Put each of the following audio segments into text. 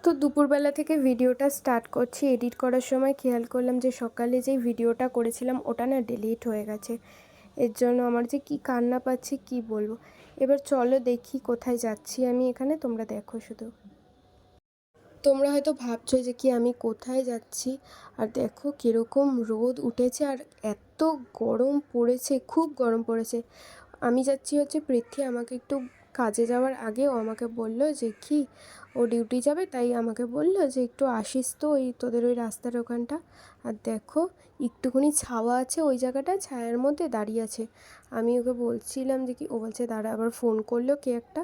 তো দুপুরবেলা থেকে ভিডিওটা স্টার্ট করছি। এডিট করার সময় খেয়াল করলাম যে সকালে যেই ভিডিওটা করেছিলাম ওটা না ডিলিট হয়ে গেছে। এর জন্য আমার যে কি কান্না পাচ্ছে কি বলবো। এবার চলো দেখি কোথায় যাচ্ছি আমি, এখানে তোমরা দেখো শুধু। তোমরা হয়তো ভাবছো যে কি আমি কোথায় যাচ্ছি, আর দেখো কীরকম রোদ উঠেছে আর এত গরম পড়েছে, খুব গরম পড়েছে। আমি যাচ্ছি হচ্ছে পৃথ্বী আমাকে একটু কাজে যাওয়ার আগে ও আমাকে বলল যে কি ও ডিউটি যাবে, তাই আমাকে বলল যে একটু আসিস তো ওই তোদের ওই রাস্তার ওখানটা। আর দেখো একটুখানি ছাওয়া আছে, ওই জায়গাটা ছায়ার মধ্যে দাঁড়িয়ে আছে। আমি ওকে বলছিলাম যে কি, ও বলছে দাঁড়া, আবার ফোন করলো কে একটা।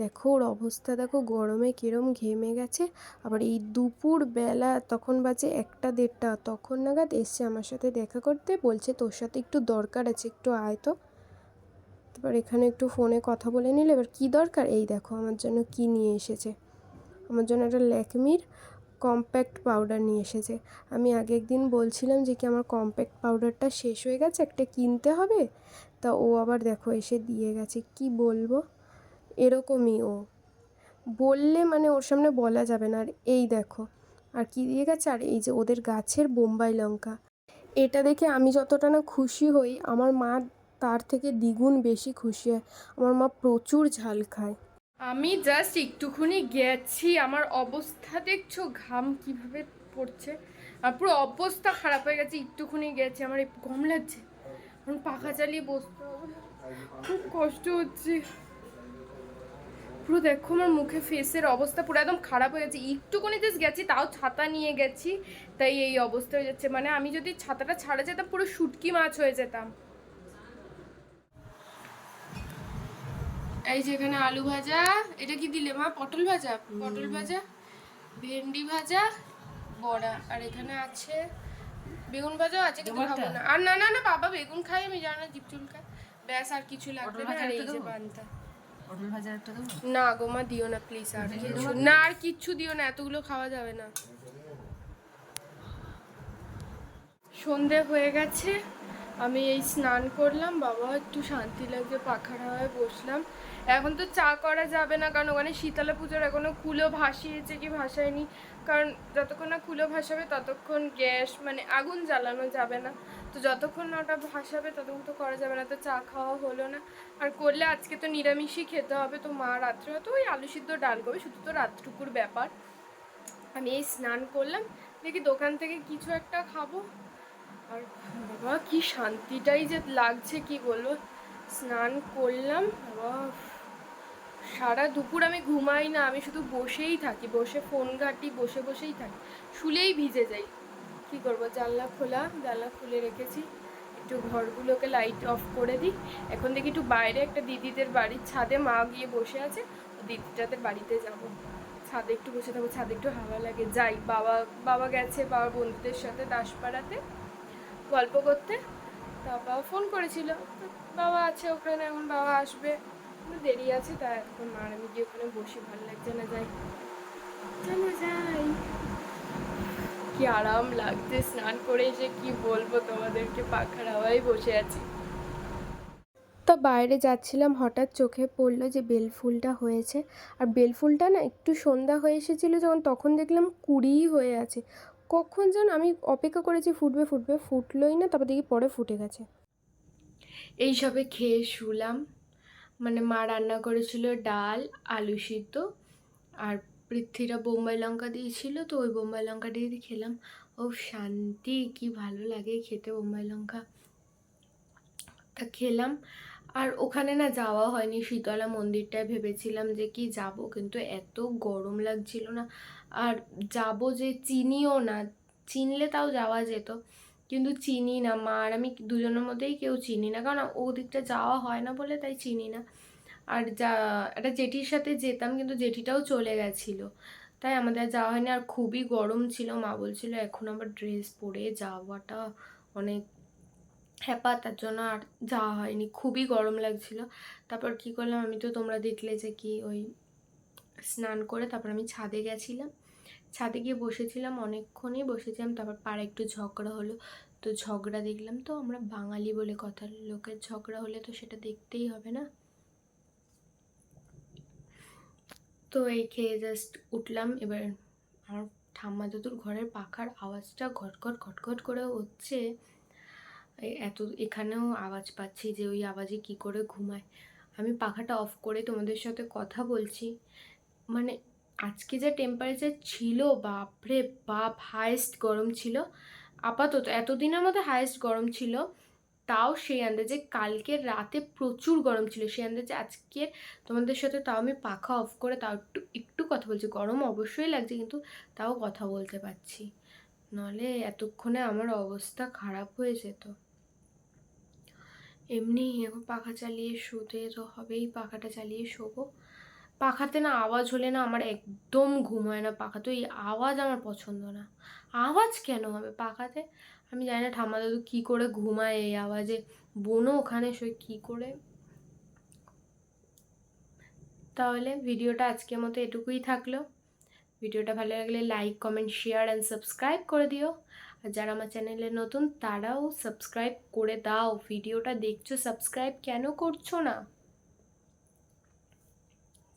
দেখো ওর অবস্থা দেখো, গরমে কিরম ঘেমে গেছে। আবার এই দুপুরবেলা তখন বাজে 1টা 1:30, তখন নাগাদ এসছে আমার সাথে দেখা করতে, বলছে তোর সাথে একটু দরকার আছে, একটু আয় তো। তারপর এখানে একটু ফোনে কথা বলে নিলে। এবার কী দরকার, এই দেখো আমার জন্য কি নিয়ে এসেছে। আমার জন্য একটা ল্যাকমির কম্প্যাক্ট পাউডার নিয়ে এসেছে। আমি আগে একদিন বলছিলাম যে কি আমার কম্প্যাক্ট পাউডারটা শেষ হয়ে গেছে, একটা কিনতে হবে। তা ও আবার দেখো এসে দিয়ে গেছে, কি বলবো, এরকমই ও বললে মানে ওর সামনে বলা যাবে না। আর এই দেখো আর কি দিয়ে গেছে, আর এই যে ওদের গাছের বোম্বাই লঙ্কা। এটা দেখে আমি যতটা না খুশি হই, আমার মা তার থেকে দ্বিগুণ বেশি খুশি হয়। আমার মা প্রচুর ঝাল খায়। আমি জাস্ট একটুখানি গেছি, আমার অবস্থা দেখছো, ঘাম কিভাবে পড়ছে, আর পুরো অবস্থা খারাপ হয়ে গেছে। একটুখানি গেছি, আমার গরম লাগছে, এখন পাখা চালিয়ে বসতে হবে, খুব কষ্ট হচ্ছে। পুরো দেখো আমার মুখে ফেসের অবস্থা পুরো একদম খারাপ হয়ে গেছে। একটুখানি জাস্ট গেছি, তাও ছাতা নিয়ে গেছি, তাই এই অবস্থা হয়ে যাচ্ছে। মানে আমি যদি ছাতাটা ছাড়া যেতাম পুরো শুটকি মাছ হয়ে যেতাম। এই যে এখানে আলু ভাজা, এটা কি দিলে মা? পটল ভাজা, পটল ভাজা, ভেন্ডি ভাজা, বড়া, আর এখানে আছে বেগুন ভাজাও আছে, কিন্তু খাবো না। আর না না না, বাবা বেগুন খাই, আমি জানি না, জিভ চুলকায়। ব্যাস, আর কিছু লাগবে না। আর এই যে পান্তা। পটল ভাজা একটা দেবো? না গো মা, দিও না প্লিজ, আর কিছু না, আর কিচ্ছু দিও না, এতগুলো খাওয়া যাবে না। সন্ধে হয়ে গেছে, আমি এই স্নান করলাম, বাবা একটু শান্তি লাগছে, পাখার হাওয়ায় বসলাম। এখন তো চা করা যাবে না, কারণ ওখানে শীতলা পুজোর এখনো কুলো ভাসিয়েছে কি ভাসায়নি, কারণ যতক্ষণ না কুলো ভাসাবে ততক্ষণ গ্যাস মানে আগুন জ্বালানো যাবে না। তো যতক্ষণ না ওটা ভাসাবে ততক্ষণ তো করা যাবে না, তো চা খাওয়া হলো না। আর করলে আজকে তো নিরামিষই খেতে হবে, তো মা রাত্রে হয়তো ওই আলু সিদ্ধ ডাল করবে, শুধু তো রাতটুকুর ব্যাপার। আমি এই স্নান করলাম, দেখি দোকান থেকে কিছু একটা খাবো। আর বাবা কি শান্তিটাই যে লাগছে কি বলবো। স্নান করলাম বাবা, সারা দুপুর আমি ঘুমাই না, আমি শুধু বসেই থাকি, বসে ফোন ঘাঁটি, বসে বসেই থাকি, শুলেই ভিজে যাই। কি করবো, জানলা খোলা, জানলা খুলে রেখেছি। একটু ঘরগুলোকে লাইট অফ করে দিই। এখন দেখি একটু বাইরে একটা দিদিদের বাড়ির ছাদে মা গিয়ে বসে আছে, দিদিটাদের বাড়িতে যাব, ছাদে একটু বসে থাকবো, ছাদে একটু হাওয়া লাগে। যাই, বাবা বাবা গেছে বাবার বন্ধুদের সাথে দাসপাড়াতে গল্প করতে। তা বাবা ফোন করেছিল, বাবা আছে ওখানে, এখন বাবা আসবে, দেরি আছে, তাই এখন মার আমি গিয়ে ওখানে বসি, ভালো লাগছে না, যাই চলো যাই। কি আরাম লাগছে স্নান করে এসে, কি বলবো তোমাদেরকে, পাখার হাওয়ায় বসে আছি। তো বাইরে যাচ্ছিলাম, হঠাৎ চোখে পড়লো যে বেলফুলটা হয়েছে। আর বেলফুলটা না একটু সন্ধ্যা হয়ে এসেছিলো যখন, তখন দেখলাম কুড়িই হয়ে আছে। কখন যেন আমি অপেক্ষা করেছি ফুটবে ফুটবে, ফুটলোই না, তারপর দেখি পরে ফুটে গেছে। এই সবে খেয়ে শুলাম। মানে মা রান্না করেছিল ডাল, আলু সিদ্ধ, আর পৃথ্বীরা বোম্বাই লঙ্কা দিয়েছিল, তো ওই বোম্বাই লঙ্কা দিয়ে খেলাম। ও শান্তি, কি ভালো লাগে খেতে বোম্বাই লঙ্কা। তা খেলাম। আর ওখানে না যাওয়া হয়নি, শীতলা মন্দিরটায় ভেবেছিলাম যে কি যাব, কিন্তু এত গরম লাগছিল না। আর যাব যে চিনিও না, চিনলে তাও যাওয়া যেত, কিন্তু চিনি না, মা আর আমি দুজনের মধ্যেই কেউ চিনি না, কারণ ওদিকটা যাওয়া হয় না বলে তাই চিনি না। আর যা একটা জেঠির সাথে যেতাম, কিন্তু জেঠিটাও চলে গেছিলো, তাই আমাদের যাওয়া হয়নি। আর খুবই গরম ছিল, মা বলছিল এখন আবার ড্রেস পরে যাওয়াটা অনেক হ্যাপা, তার জন্য আর যাওয়া হয়নি, খুবই গরম লাগছিল। তারপর কি করলাম, আমি তো তোমরা দেখলে যে কি ওই স্নান করে তারপর আমি ছাদে গেছিলাম, ছাদে গিয়ে বসেছিলাম, অনেকক্ষণই বসেছিলাম। তারপর পাড়ে একটু ঝগড়া হলো, তো ঝগড়া দেখলাম। তো আমরা বাঙালি বলে কথা, লোকের ঝগড়া হলে তো সেটা দেখতেই হবে না। তো এই খেয়ে জাস্ট উঠলাম, এবার আমার ঠাম্মা দাদুর ঘরের পাখার আওয়াজটা ঘটঘট ঘটঘট করে হচ্ছে, এত এখানেও আওয়াজ পাচ্ছি যে ওই আওয়াজে কি করে ঘুমায়। আমি পাখাটা অফ করে তোমাদের সাথে কথা বলছি। মানে আজকে যা টেম্পারেচার ছিল, বাপরে বাপ, হায়েস্ট গরম ছিল আপাতত, এতদিনের মধ্যে হায়েস্ট গরম ছিল। তাও সেই আন্দাজে কালকে রাতে প্রচুর গরম ছিল, সেই আন্দাজে আজকে তোমাদের সাথে তাও আমি পাখা অফ করে তাও একটু একটু কথা বলছি। গরম অবশ্যই লাগছে, কিন্তু তাও কথা বলতে পারছি, নাহলে এতক্ষণে আমার অবস্থা খারাপ হয়ে যেত। এমনি এখন পাখা চালিয়ে শুতে তো হবেই, পাখাটা চালিয়ে শোবো। পাখাতে না আওয়াজ হলে না আমার একদম ঘুম হয় না, পাখাতে এই আওয়াজ আমার পছন্দ না। আওয়াজ কেন হবে পাখাতে? আমি জানি না ঠাম্মা দাদু কী করে ঘুমায় এই আওয়াজে, বোনও ওখানে শুয়ে কী করে। তাহলে ভিডিওটা আজকের মতো এটুকুই থাকলো। ভিডিওটা ভালো লাগলে like, comment, share and subscribe করে দিও। আর যারা আমার চ্যানেলে নতুন তারাও সাবস্ক্রাইব করে দাও। ভিডিওটা দেখছো, সাবস্ক্রাইব কেন করছো না?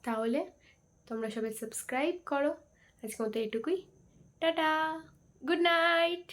তাহলে তোমরা সবাই সাবস্ক্রাইব করো। আজকের মতো এটুকুই, টাটা, গুড নাইট।